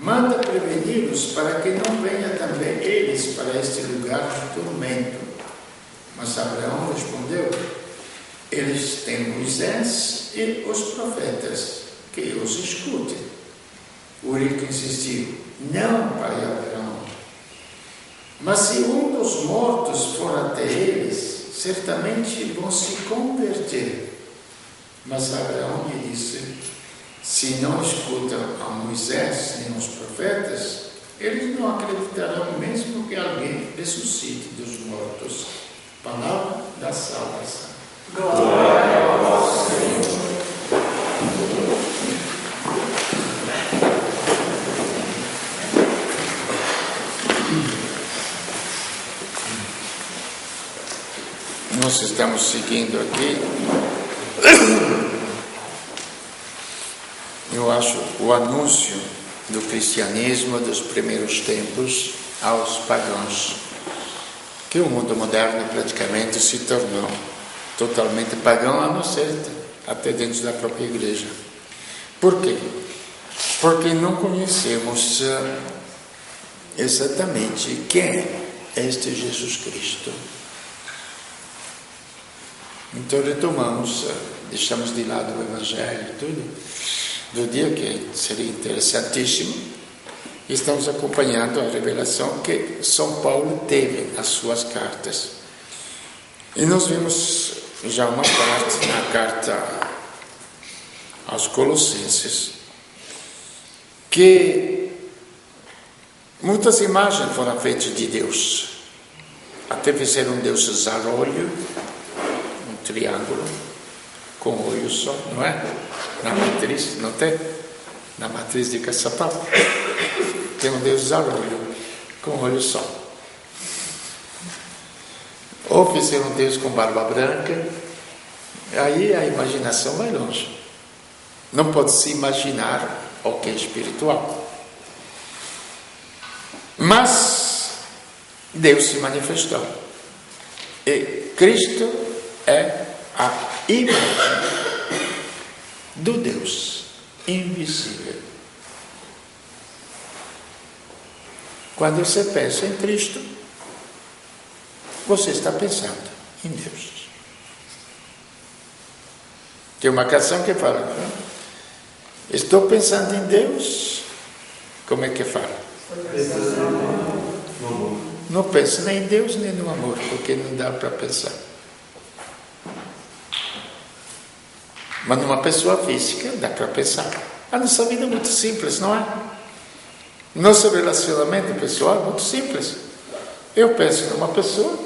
manda preveni-los para que não venham também eles para este lugar de tormento. Mas Abraão respondeu: eles têm Moisés e os profetas, que os escutem. O rico insistiu: não, pai Abraão, mas se um dos mortos for até eles, certamente vão se converter. Mas Abraão lhe disse: se não escutam a Moisés nem os profetas, eles não acreditarão mesmo que alguém ressuscite dos mortos. Palavra da salvação. Glória a vós, Senhor. Nós estamos seguindo aqui, eu acho, o anúncio do cristianismo dos primeiros tempos aos pagãos, que o mundo moderno praticamente se tornou totalmente pagão, a não ser até dentro da própria igreja. Por quê? Porque não conhecemos exatamente quem é este Jesus Cristo. Então retomamos, deixamos de lado o Evangelho e tudo, do dia que seria interessantíssimo, e estamos acompanhando a revelação que São Paulo teve nas suas cartas. E nós vimos já uma parte na carta aos Colossenses, que muitas imagens foram feitas de Deus, até fizeram um Deus zarolho, triângulo com olho só, não é? Na matriz, não tem? Na matriz de Caçapava tem um Deus zarolho com olho só. Ou fizeram um Deus com barba branca, aí a imaginação vai longe. Não pode se imaginar o que é espiritual. Mas Deus se manifestou. E Cristo é a imagem do Deus invisível. Quando você pensa em Cristo, você está pensando em Deus. Tem uma canção que fala: estou pensando em Deus. Como é que fala? Não pensa nem em Deus nem no amor, porque não dá para pensar. Mas numa pessoa física dá para pensar. A nossa vida é muito simples, não é? Nosso relacionamento pessoal é muito simples. Eu penso numa pessoa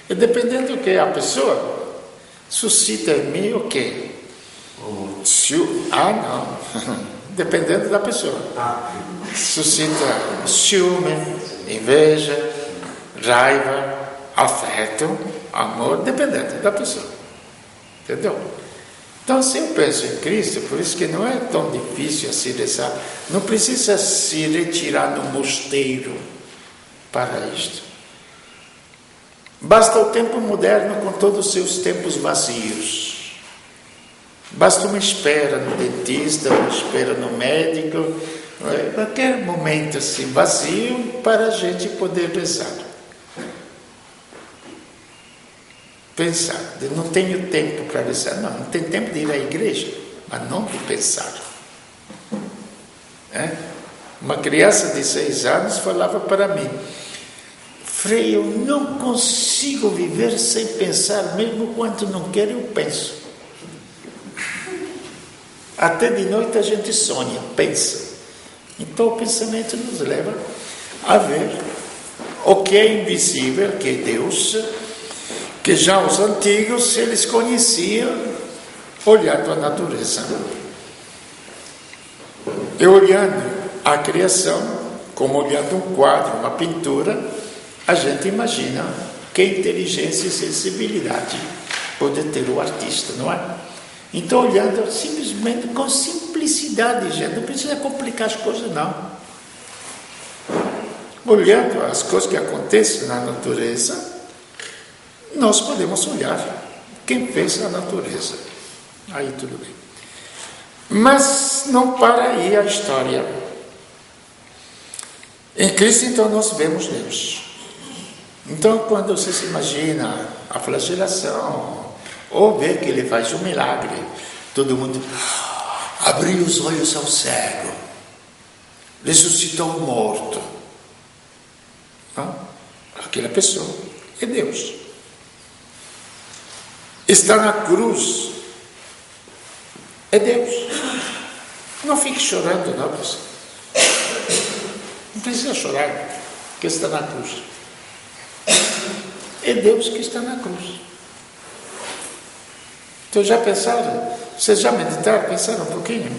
e, dependendo do que é a pessoa, suscita em mim o quê? Não. Dependendo da pessoa. Suscita ciúme, inveja, raiva, afeto, amor, dependendo da pessoa. Entendeu? Então, se eu penso em Cristo, por isso que não é tão difícil assim rezar. Não precisa se retirar no mosteiro para isto. Basta o tempo moderno com todos os seus tempos vazios. Basta uma espera no dentista, uma espera no médico, qualquer momento assim vazio para a gente poder rezar. Pensar, não tenho tempo para rezar. Não tem tempo de ir à igreja, mas não de pensar. Uma criança de 6 anos falava para mim: Frei, eu não consigo viver sem pensar, mesmo quando não quero eu penso. Até de noite a gente sonha, pensa. Então o pensamento nos leva a ver o que é invisível, que é Deus, que já os antigos eles conheciam olhando a natureza. E olhando a criação, como olhando um quadro, uma pintura, a gente imagina que inteligência e sensibilidade pode ter o artista, não é? Então, olhando simplesmente com simplicidade, gente, não precisa complicar as coisas, não. Olhando as coisas que acontecem na natureza, nós podemos olhar quem fez a natureza. Aí tudo bem. Mas não para aí a história. Em Cristo, então, nós vemos Deus. Então, quando você se imagina a flagelação, ou vê que ele faz um milagre, todo mundo abriu os olhos ao cego, ressuscitou o morto. Não? Aquela pessoa é Deus. Está na cruz, é Deus. Não fique chorando, não, pessoal. Não precisa chorar, que está na cruz. É Deus que está na cruz. Então já pensaram? Vocês já meditaram? Pensaram um pouquinho?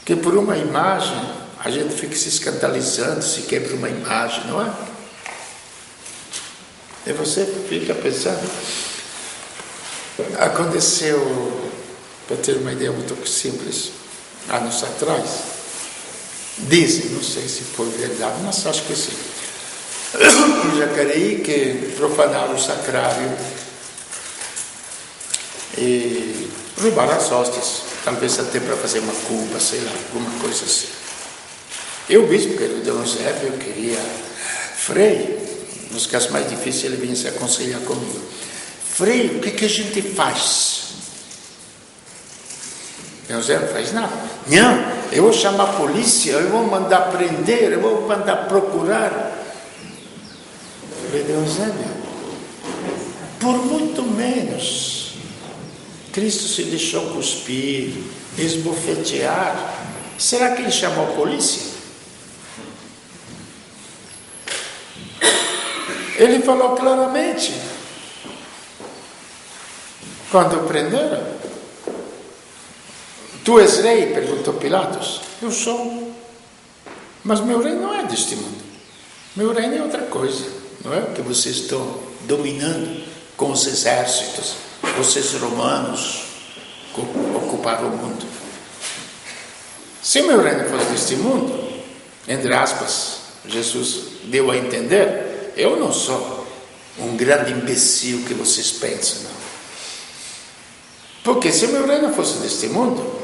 Que por uma imagem, a gente fica se escandalizando, se quebra uma imagem, não é? E você fica pensando. Aconteceu, para ter uma ideia muito simples, anos atrás, dizem, não sei se foi verdade, mas acho que sim, em Jacareí, que profanaram o sacrário e roubaram as hóstias, talvez até para fazer uma culpa, sei lá, alguma coisa assim. Eu, bispo, que era o Dom Eusébio, eu queria, Frei, nos casos mais difíceis, ele vinha se aconselhar comigo. Frei, o que a gente faz? Eusébio não faz nada. Não, eu vou chamar a polícia, eu vou mandar prender, eu vou mandar procurar. Falei, Eusébio, por muito menos, Cristo se deixou cuspir, esbofetear. Será que ele chamou a polícia? Ele falou claramente. Quando prenderam, tu és rei? Perguntou Pilatos. Eu sou. Mas meu reino não é deste mundo. Meu reino é outra coisa. Não é o que vocês estão dominando com os exércitos. Vocês romanos ocuparam o mundo. Se meu reino fosse deste mundo, entre aspas, Jesus deu a entender, eu não sou um grande imbecil que vocês pensam, não. Porque se meu reino fosse deste mundo,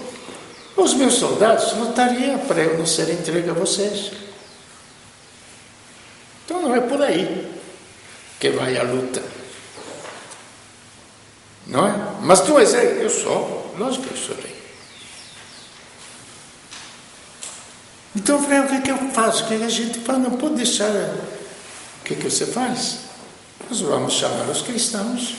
os meus soldados lutariam para eu não ser entregue a vocês. Então não é por aí que vai a luta. Não é? Mas tu és rei? Eu sou. Lógico que eu sou rei. Então, Frei, o que eu faço? O que a gente faz? Não pode deixar. O que você faz? Nós vamos chamar os cristãos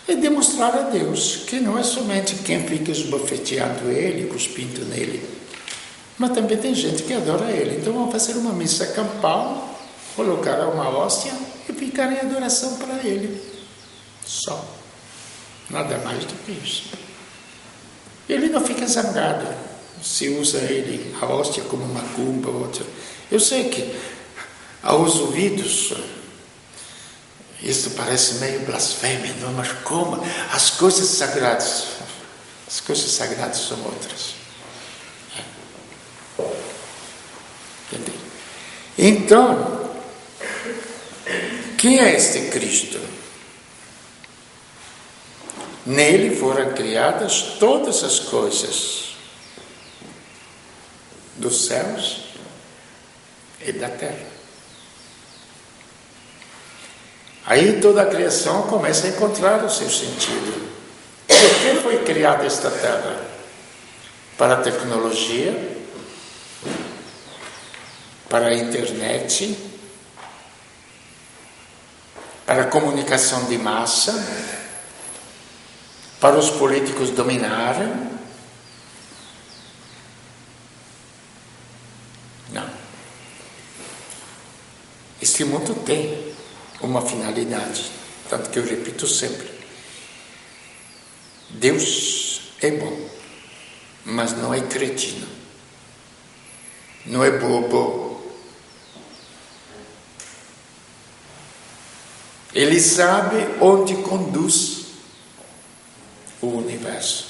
e demonstrar a Deus que não é somente quem fica esbofeteando ele, cuspindo nele, mas também tem gente que adora ele. Então vamos fazer uma missa campal, colocar uma hóstia e ficar em adoração para ele. Só. Nada mais do que isso. Ele não fica zangado se usa ele, a hóstia, como uma macumba ou outra. Eu sei que aos ouvidos isso parece meio blasfêmia, não? Mas como? As coisas sagradas são outras. Entendeu? Então, quem é este Cristo? Nele foram criadas todas as coisas dos céus e da terra. Aí toda a criação começa a encontrar o seu sentido. Por que foi criada esta terra? Para a tecnologia, para a internet, para a comunicação de massa, para os políticos dominarem? Não. Este mundo tem uma finalidade, tanto que eu repito sempre: Deus é bom, mas não é cretino, não é bobo. Ele sabe onde conduz o universo.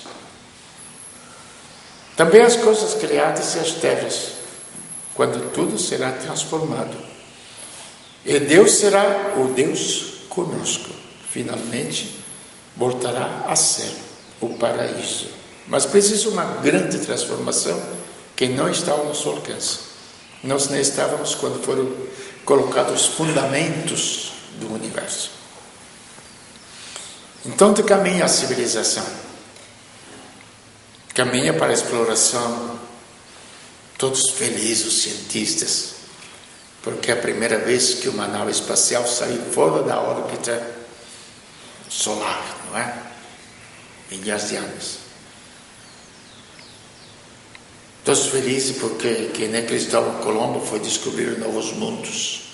Também as coisas criadas e as terras, quando tudo será transformado. E Deus será o Deus conosco. Finalmente, voltará a ser o paraíso. Mas precisa uma grande transformação que não está ao nosso alcance. Nós nem estávamos quando foram colocados os fundamentos do universo. Então, caminha a civilização. Caminha para a exploração. Todos felizes, os cientistas, porque é a primeira vez que uma nave espacial saiu fora da órbita solar, não é? Milhares de anos. Todos felizes porque que nem Cristóvão Colombo foi descobrir novos mundos.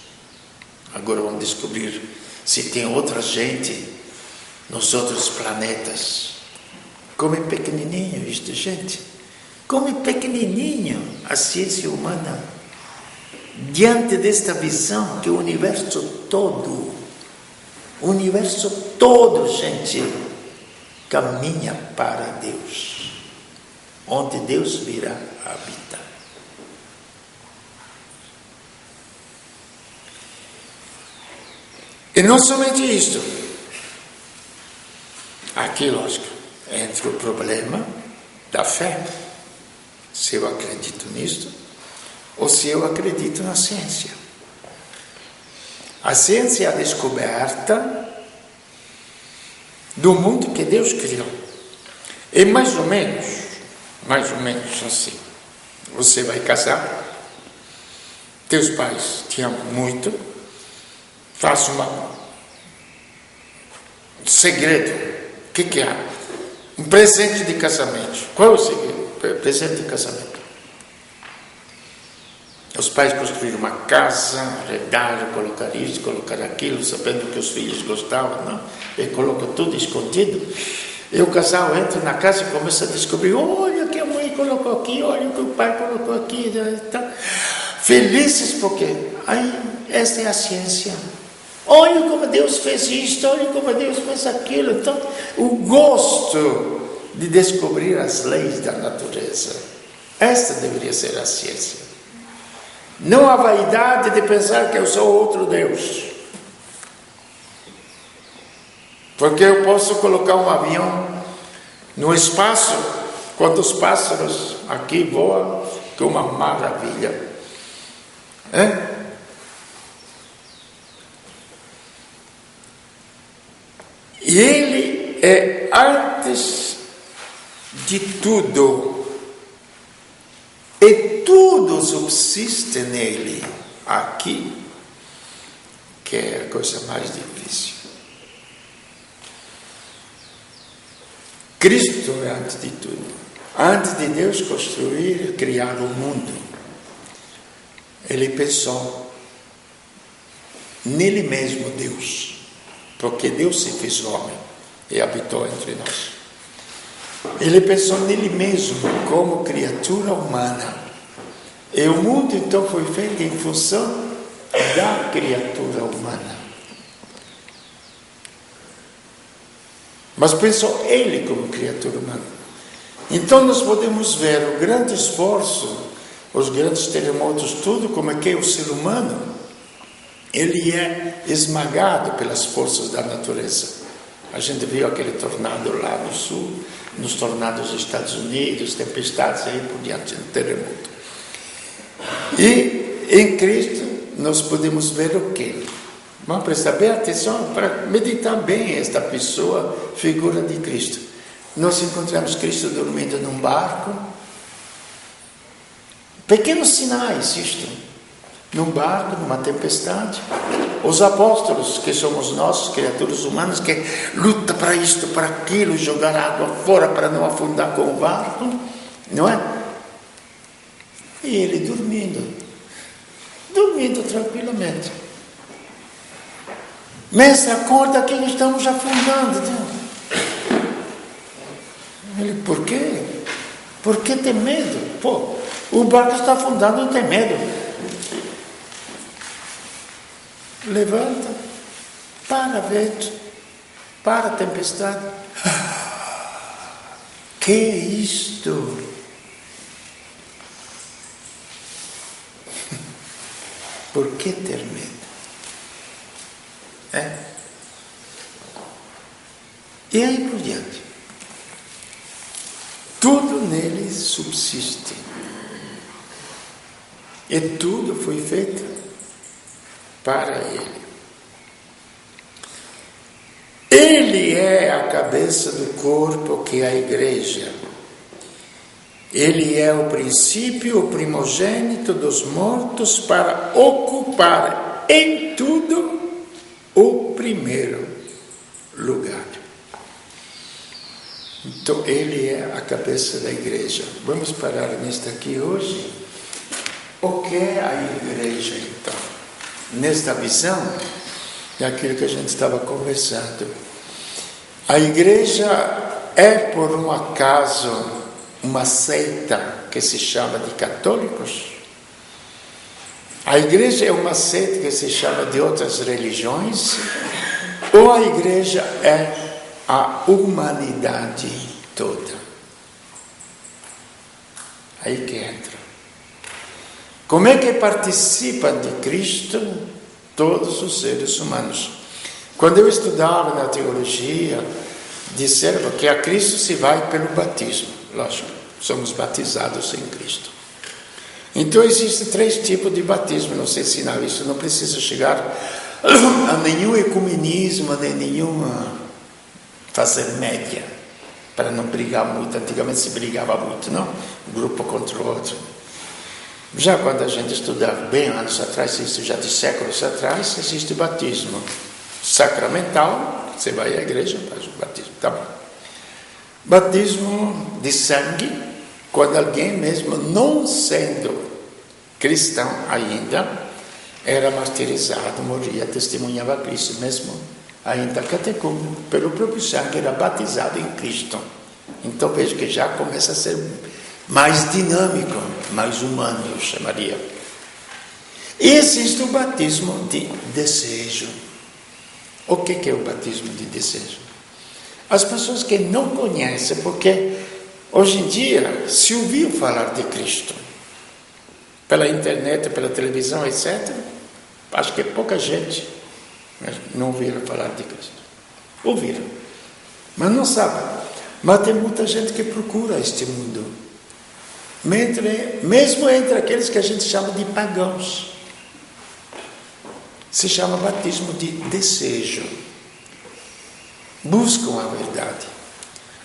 Agora vamos descobrir se tem outra gente nos outros planetas. Como é pequenininho isto, gente. Como é pequenininho a ciência humana. Diante desta visão que o universo todo, gente, caminha para Deus. Onde Deus virá habitar. E não somente isto. Aqui, lógico, entra o problema da fé. Se eu acredito nisto, ou se eu acredito na ciência. A ciência é a descoberta do mundo que Deus criou. E mais ou menos assim. Você vai casar, teus pais te amam muito, faz um segredo. O que é? Um presente de casamento. Qual é o segredo? Presente de casamento. Os pais construíram uma casa, arredaram, colocar isso, colocar aquilo, sabendo que os filhos gostavam, não? E colocam tudo escondido. E o casal entra na casa e começa a descobrir, olha o que a mãe colocou aqui, olha o que o pai colocou aqui. Tá. Felizes porque aí, esta é a ciência. Olha como Deus fez isto, olha como Deus fez aquilo. Então, o gosto de descobrir as leis da natureza. Esta deveria ser a ciência. Não a vaidade de pensar que eu sou outro Deus. Porque eu posso colocar um avião no espaço, quantos pássaros aqui voam, que uma maravilha. E ele é antes de tudo, e tudo subsiste nele, aqui, que é a coisa mais difícil. Cristo é antes de tudo. Antes de Deus construir e criar o mundo, Ele pensou nele mesmo, Deus, porque Deus se fez homem e habitou entre nós. Ele pensou nele mesmo como criatura humana. E o mundo então foi feito em função da criatura humana. Mas pensou ele como criatura humana. Então nós podemos ver o grande esforço, os grandes terremotos, tudo como é que o ser humano, ele é esmagado pelas forças da natureza. A gente viu aquele tornado lá no sul, nos tornados dos Estados Unidos, tempestades aí por diante do terremoto. E em Cristo nós podemos ver o quê? Vamos prestar bem atenção para meditar bem esta pessoa, figura de Cristo. Nós encontramos Cristo dormindo num barco. Pequenos sinais, isto. Num barco, numa tempestade. Os apóstolos, que somos nós, criaturas humanas, que lutam para isto, para aquilo, jogar água fora para não afundar com o barco, não é? E ele dormindo tranquilamente. Mestre, acorda que nós estamos afundando. Ele, por quê? Por que tem medo? Pô, o barco está afundando, não tem medo. Levanta, para vento, para a tempestade. Que é isto? Por que ter medo? E aí por diante. Tudo nele subsiste. E tudo foi feito para Ele. Ele é a cabeça do corpo, que é a igreja. Ele é o princípio, o primogênito dos mortos, para ocupar em tudo o primeiro lugar. Então, Ele é a cabeça da igreja. Vamos parar nisto aqui hoje. O que é a igreja, então? Nesta visão, daquilo que a gente estava conversando. A igreja é, por um acaso, uma seita que se chama de católicos? A igreja é uma seita que se chama de outras religiões? Ou a igreja é a humanidade toda? Aí que entra. Como é que participam de Cristo todos os seres humanos? Quando eu estudava na teologia, disseram que a Cristo se vai pelo batismo. Lógico, somos batizados em Cristo. Então existem 3 tipos de batismo. Não sei ensinar isso, não precisa chegar a nenhum ecumenismo, nem nenhuma fazer média, para não brigar muito. Antigamente se brigava muito, não? Um grupo contra o outro. Já quando a gente estudava bem anos atrás, isso já de séculos atrás, existe batismo sacramental. Você vai à igreja, faz o batismo, tá bom. Batismo de sangue, quando alguém mesmo não sendo cristão ainda, era martirizado, morria, testemunhava Cristo, mesmo ainda catecúmeno, pelo próprio sangue, era batizado em Cristo. Então veja que já começa a ser mais dinâmico, mais humano, eu chamaria. E existe o batismo de desejo. O que é o batismo de desejo? As pessoas que não conhecem, porque hoje em dia se ouviu falar de Cristo pela internet, pela televisão, etc. Acho que é pouca gente não ouviram falar de Cristo. Ouviram, mas não sabem. Mas tem muita gente que procura este mundo, mesmo entre aqueles que a gente chama de pagãos. Se chama batismo de desejo. Buscam a verdade,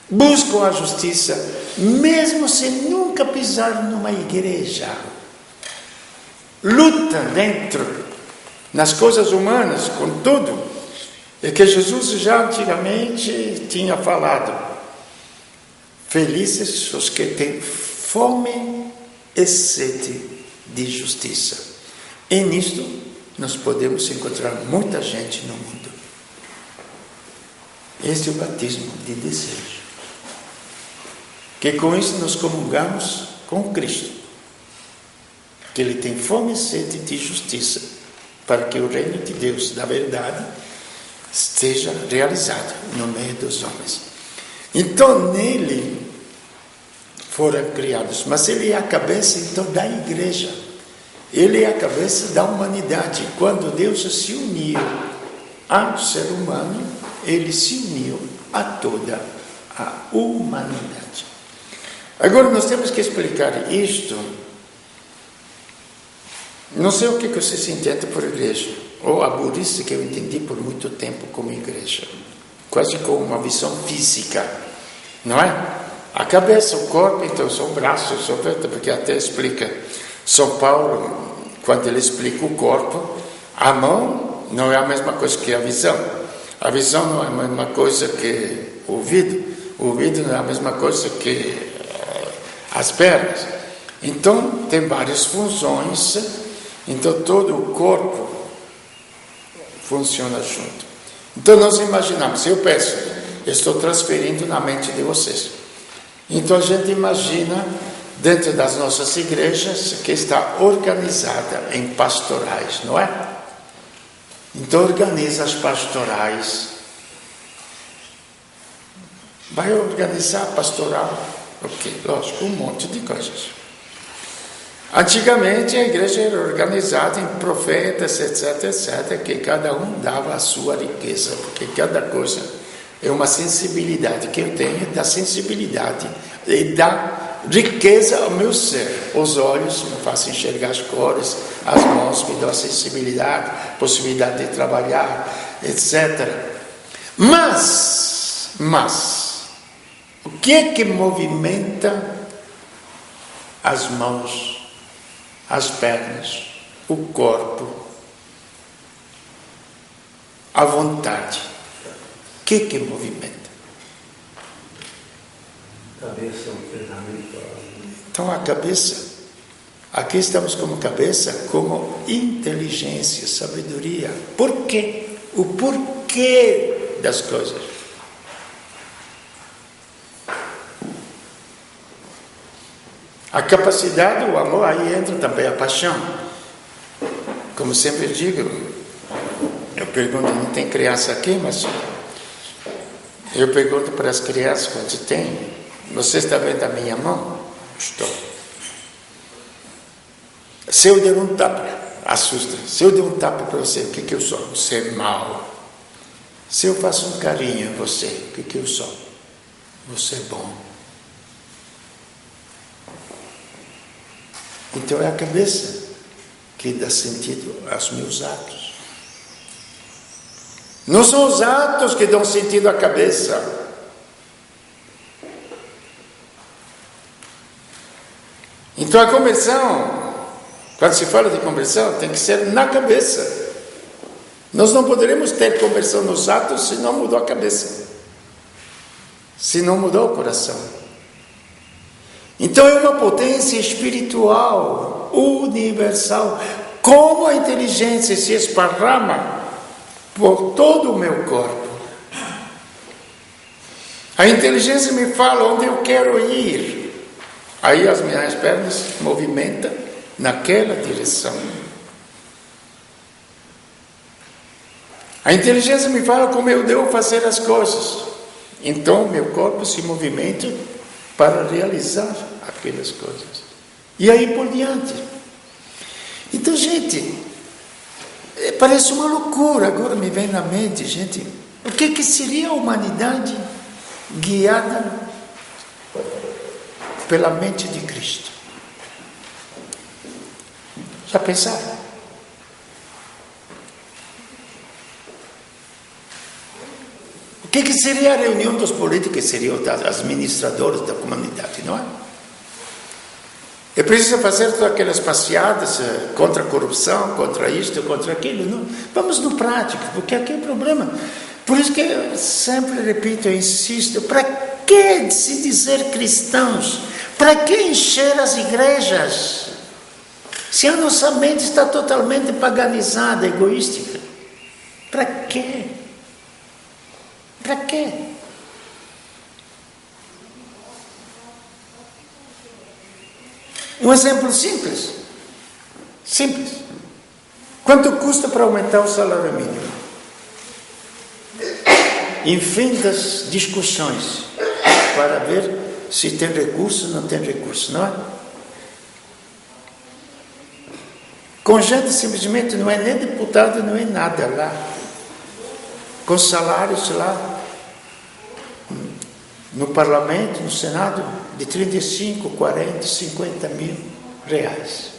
buscam a justiça, mesmo sem nunca pisar numa igreja. Lutam dentro, nas coisas humanas, com tudo. É que Jesus já antigamente tinha falado: felizes os que têm fome e sede de justiça. E nisto nós podemos encontrar muita gente no mundo. Este é o batismo de desejo. Que com isso nós comungamos com Cristo. Que Ele tem fome e sede de justiça, para que o reino de Deus, da verdade, esteja realizado no meio dos homens. Então, nele foram criados. Mas Ele é a cabeça, então, da igreja. Ele é a cabeça da humanidade. Quando Deus se uniu ao ser humano, Ele se uniu a toda a humanidade. Agora nós temos que explicar isto. Não sei o que você se entende por igreja, ou a burrice que eu entendi por muito tempo como igreja, quase como uma visão física, não é? A cabeça, o corpo, então são braços, porque até explica São Paulo, quando ele explica o corpo, a mão não é a mesma coisa que a visão. A visão não é a mesma coisa que o ouvido. O ouvido não é a mesma coisa que as pernas. Então, tem várias funções. Então, todo o corpo funciona junto. Então, nós imaginamos, se eu peço, eu estou transferindo na mente de vocês. Então, a gente imagina, dentro das nossas igrejas, que está organizada em pastorais, não é? Então organiza as pastorais. Vai organizar a pastoral? Ok, lógico, um monte de coisas. Antigamente a igreja era organizada em profetas, etc, etc, que cada um dava a sua riqueza, porque cada coisa é uma sensibilidade que eu tenho, da sensibilidade e da riqueza ao meu ser. Os olhos me fazem enxergar as cores, as mãos me dão sensibilidade, possibilidade de trabalhar, etc. Mas, o que é que movimenta as mãos, as pernas, o corpo, a vontade? O que é que movimenta? Cabeça é um ferramenta. Então a cabeça, aqui estamos como cabeça, como inteligência, sabedoria. Por quê? O porquê das coisas. A capacidade, o amor, aí entra também a paixão. Como sempre digo, eu pergunto, não tem criança aqui, mas eu pergunto para as crianças quando tem, você está vendo a minha mão? Estou. Se eu der um tapa, assusta. Se eu der um tapa para você, o que eu sou? Você é mau. Se eu faço um carinho em você, o que eu sou? Você é bom. Então é a cabeça que dá sentido aos meus atos. Não são os atos que dão sentido à cabeça. Então a conversão, quando se fala de conversão, tem que ser na cabeça. Nós não poderemos ter conversão nos atos se não mudou a cabeça, se não mudou o coração. Então é uma potência espiritual, universal. Como a inteligência se esparrama por todo o meu corpo. A inteligência me fala onde eu quero ir. Aí as minhas pernas movimentam naquela direção. A inteligência me fala como eu devo fazer as coisas. Então meu corpo se movimenta para realizar aquelas coisas. E aí por diante. Então, gente, parece uma loucura. Agora me vem na mente, gente, o que seria a humanidade guiada pela mente de Cristo? Já pensaram? O que seria a reunião dos políticos, que seriam os administradores da comunidade, não é? É preciso fazer todas aquelas passeadas contra a corrupção, contra isto, contra aquilo, não? Vamos no prático, porque aqui é o problema. Por isso que eu sempre repito, eu insisto, para que se dizer cristãos? Para que encher as igrejas? Se a nossa mente está totalmente paganizada, egoística. Para quê? Para quê? Um exemplo simples. Simples. Quanto custa para aumentar o salário mínimo? Infinitas discussões para ver se tem recurso ou não tem recurso, não é? Com gente simplesmente não é nem deputado, não é nada lá. Com salários lá no parlamento, no Senado, de 35, 40, 50 mil reais.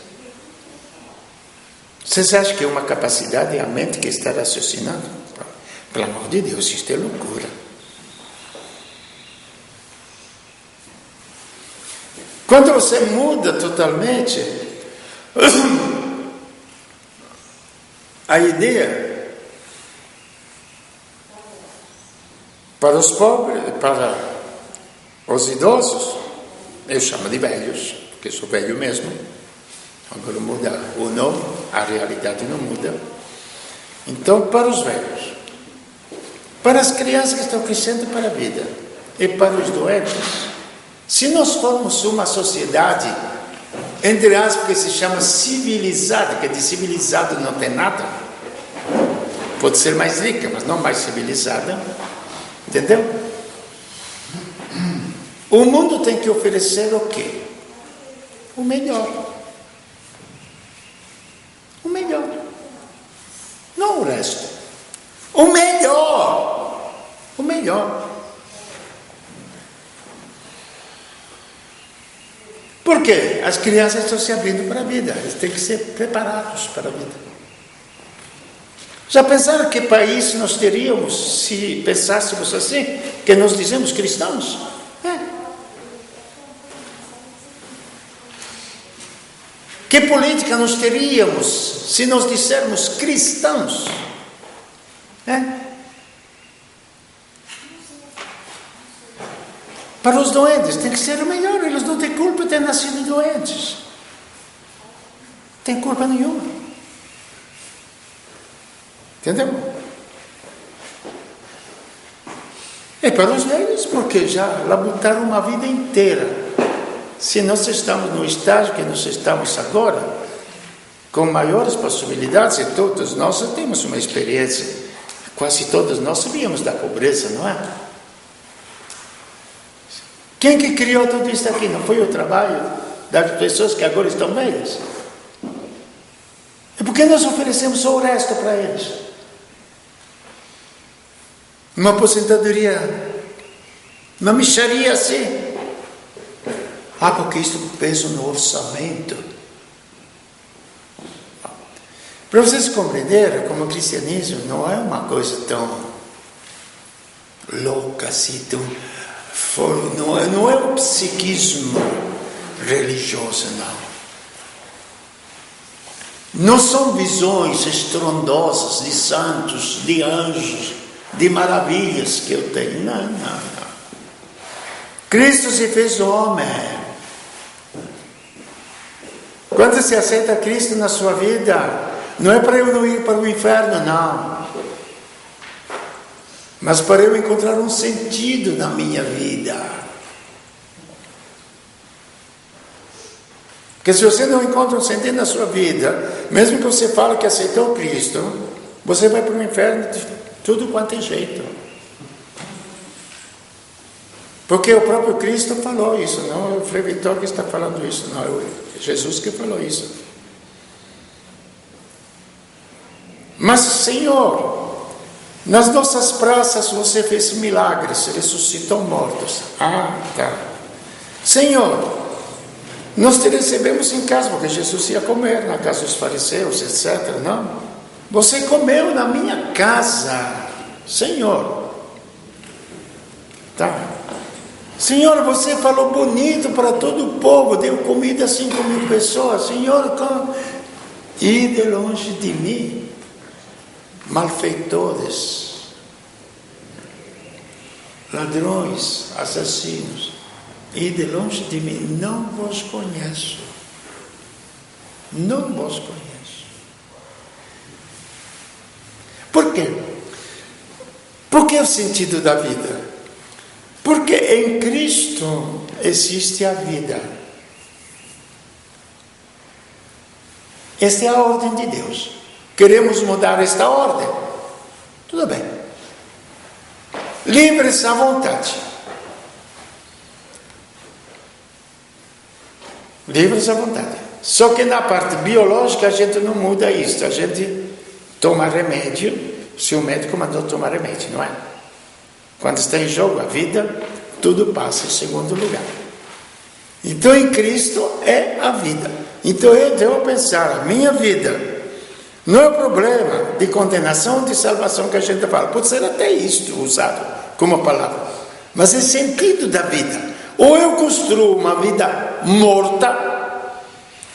Vocês acham que é uma capacidade e a mente que está raciocinando? Pelo amor de Deus, isso é loucura. Quando você muda totalmente a ideia para os pobres, para os idosos, eu chamo de velhos, porque sou velho mesmo, agora muda o nome, a realidade não muda. Então, para os velhos, para as crianças que estão crescendo para a vida e para os doentes, se nós formos uma sociedade, entre aspas, que se chama civilizada, que de civilizado não tem nada, pode ser mais rica, mas não mais civilizada, entendeu? O mundo tem que oferecer o quê? O melhor. O melhor. Não o resto. O melhor. O melhor. Por quê? As crianças estão se abrindo para a vida, eles têm que ser preparados para a vida. Já pensaram que país nós teríamos se pensássemos assim, que nós dizemos cristãos? Que política nós teríamos se nós dissermos cristãos? Para os doentes tem que ser o melhor, eles não têm culpa de ter nascido doentes. Não tem culpa nenhuma. Entendeu? E para os velhos, porque já labutaram uma vida inteira. Se nós estamos no estágio que nós estamos agora, com maiores possibilidades, e todos nós temos uma experiência, quase todos nós viemos da pobreza, não é? Quem que criou tudo isso aqui? Não foi o trabalho das pessoas que agora estão velhas? E por que nós oferecemos só o resto para eles? Uma aposentadoria, uma mixaria assim. Porque isso pesa no orçamento. Para vocês compreenderem como o cristianismo não é uma coisa tão louca assim, não é um psiquismo religioso, não. Não são visões estrondosas de santos, de anjos, de maravilhas que eu tenho. Não. Cristo se fez homem. Quando você aceita Cristo na sua vida, não é para eu não ir para o inferno, não. Mas para eu encontrar um sentido na minha vida. Porque se você não encontra um sentido na sua vida, mesmo que você fale que aceitou Cristo, você vai para o inferno de tudo quanto é jeito. Porque o próprio Cristo falou isso, não é o Frei Vitor que está falando isso, não, é Jesus que falou isso. Mas, Senhor, nas nossas praças você fez milagres, ressuscitou mortos. Tá. Senhor, nós te recebemos em casa, porque Jesus ia comer na casa dos fariseus, etc. Não? Você comeu na minha casa, Senhor. Tá. Senhor, você falou bonito para todo o povo, deu comida a 5.000 pessoas. Senhor, ide longe de mim, malfeitores, ladrões, assassinos, ide longe de mim, não vos conheço. Não vos conheço. Por quê? Porque é o sentido da vida. Porque em Cristo existe a vida. Esta é a ordem de Deus. Queremos mudar esta ordem? Tudo bem. Livres à vontade. Livres à vontade. Só que na parte biológica a gente não muda isso. A gente toma remédio, se o médico mandou tomar remédio, não é? Quando está em jogo a vida, tudo passa em segundo lugar. Então em Cristo é a vida. Então eu devo pensar, a minha vida não é o problema de condenação ou de salvação que a gente fala. Pode ser até isto usado como palavra. Mas é sentido da vida. Ou eu construo uma vida morta,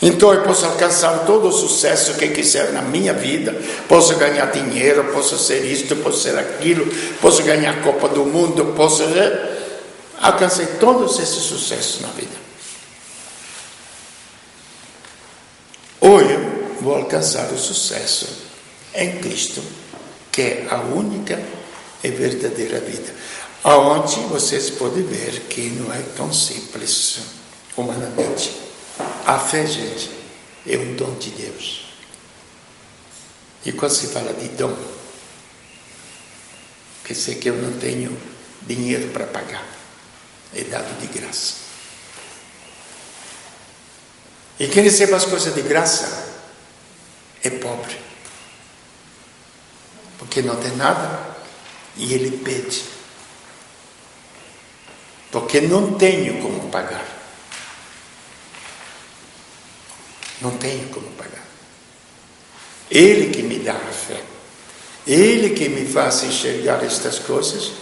então eu posso alcançar todo o sucesso que quiser na minha vida, posso ganhar dinheiro, posso ser isto, posso ser aquilo, posso ganhar a Copa do Mundo, posso alcançar todos esses sucessos na vida. Ou eu vou alcançar o sucesso em Cristo, que é a única e verdadeira vida. Aonde vocês podem ver que não é tão simples humanamente. A fé, gente, é um dom de Deus. E quando se fala de dom, quer dizer que eu não tenho dinheiro para pagar. É dado de graça. E quem recebe as coisas de graça é pobre. Porque não tem nada e ele pede. Porque não tenho como pagar. Não tenho como pagar. Ele que me dá a fé. Ele que me faz enxergar estas coisas,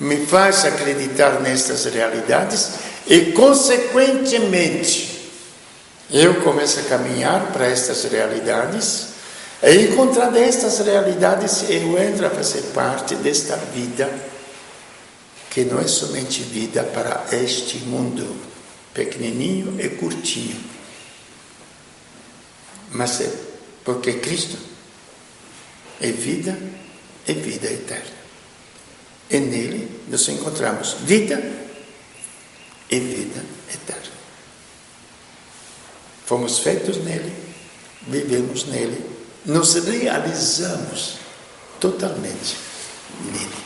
me faz acreditar nestas realidades e, consequentemente, eu começo a caminhar para estas realidades e, encontrando estas realidades, eu entro a fazer parte desta vida que não é somente vida para este mundo pequenininho e curtinho, mas é porque Cristo é vida eterna. E nele nós encontramos vida e vida eterna. Fomos feitos nele, vivemos nele, nos realizamos totalmente nele.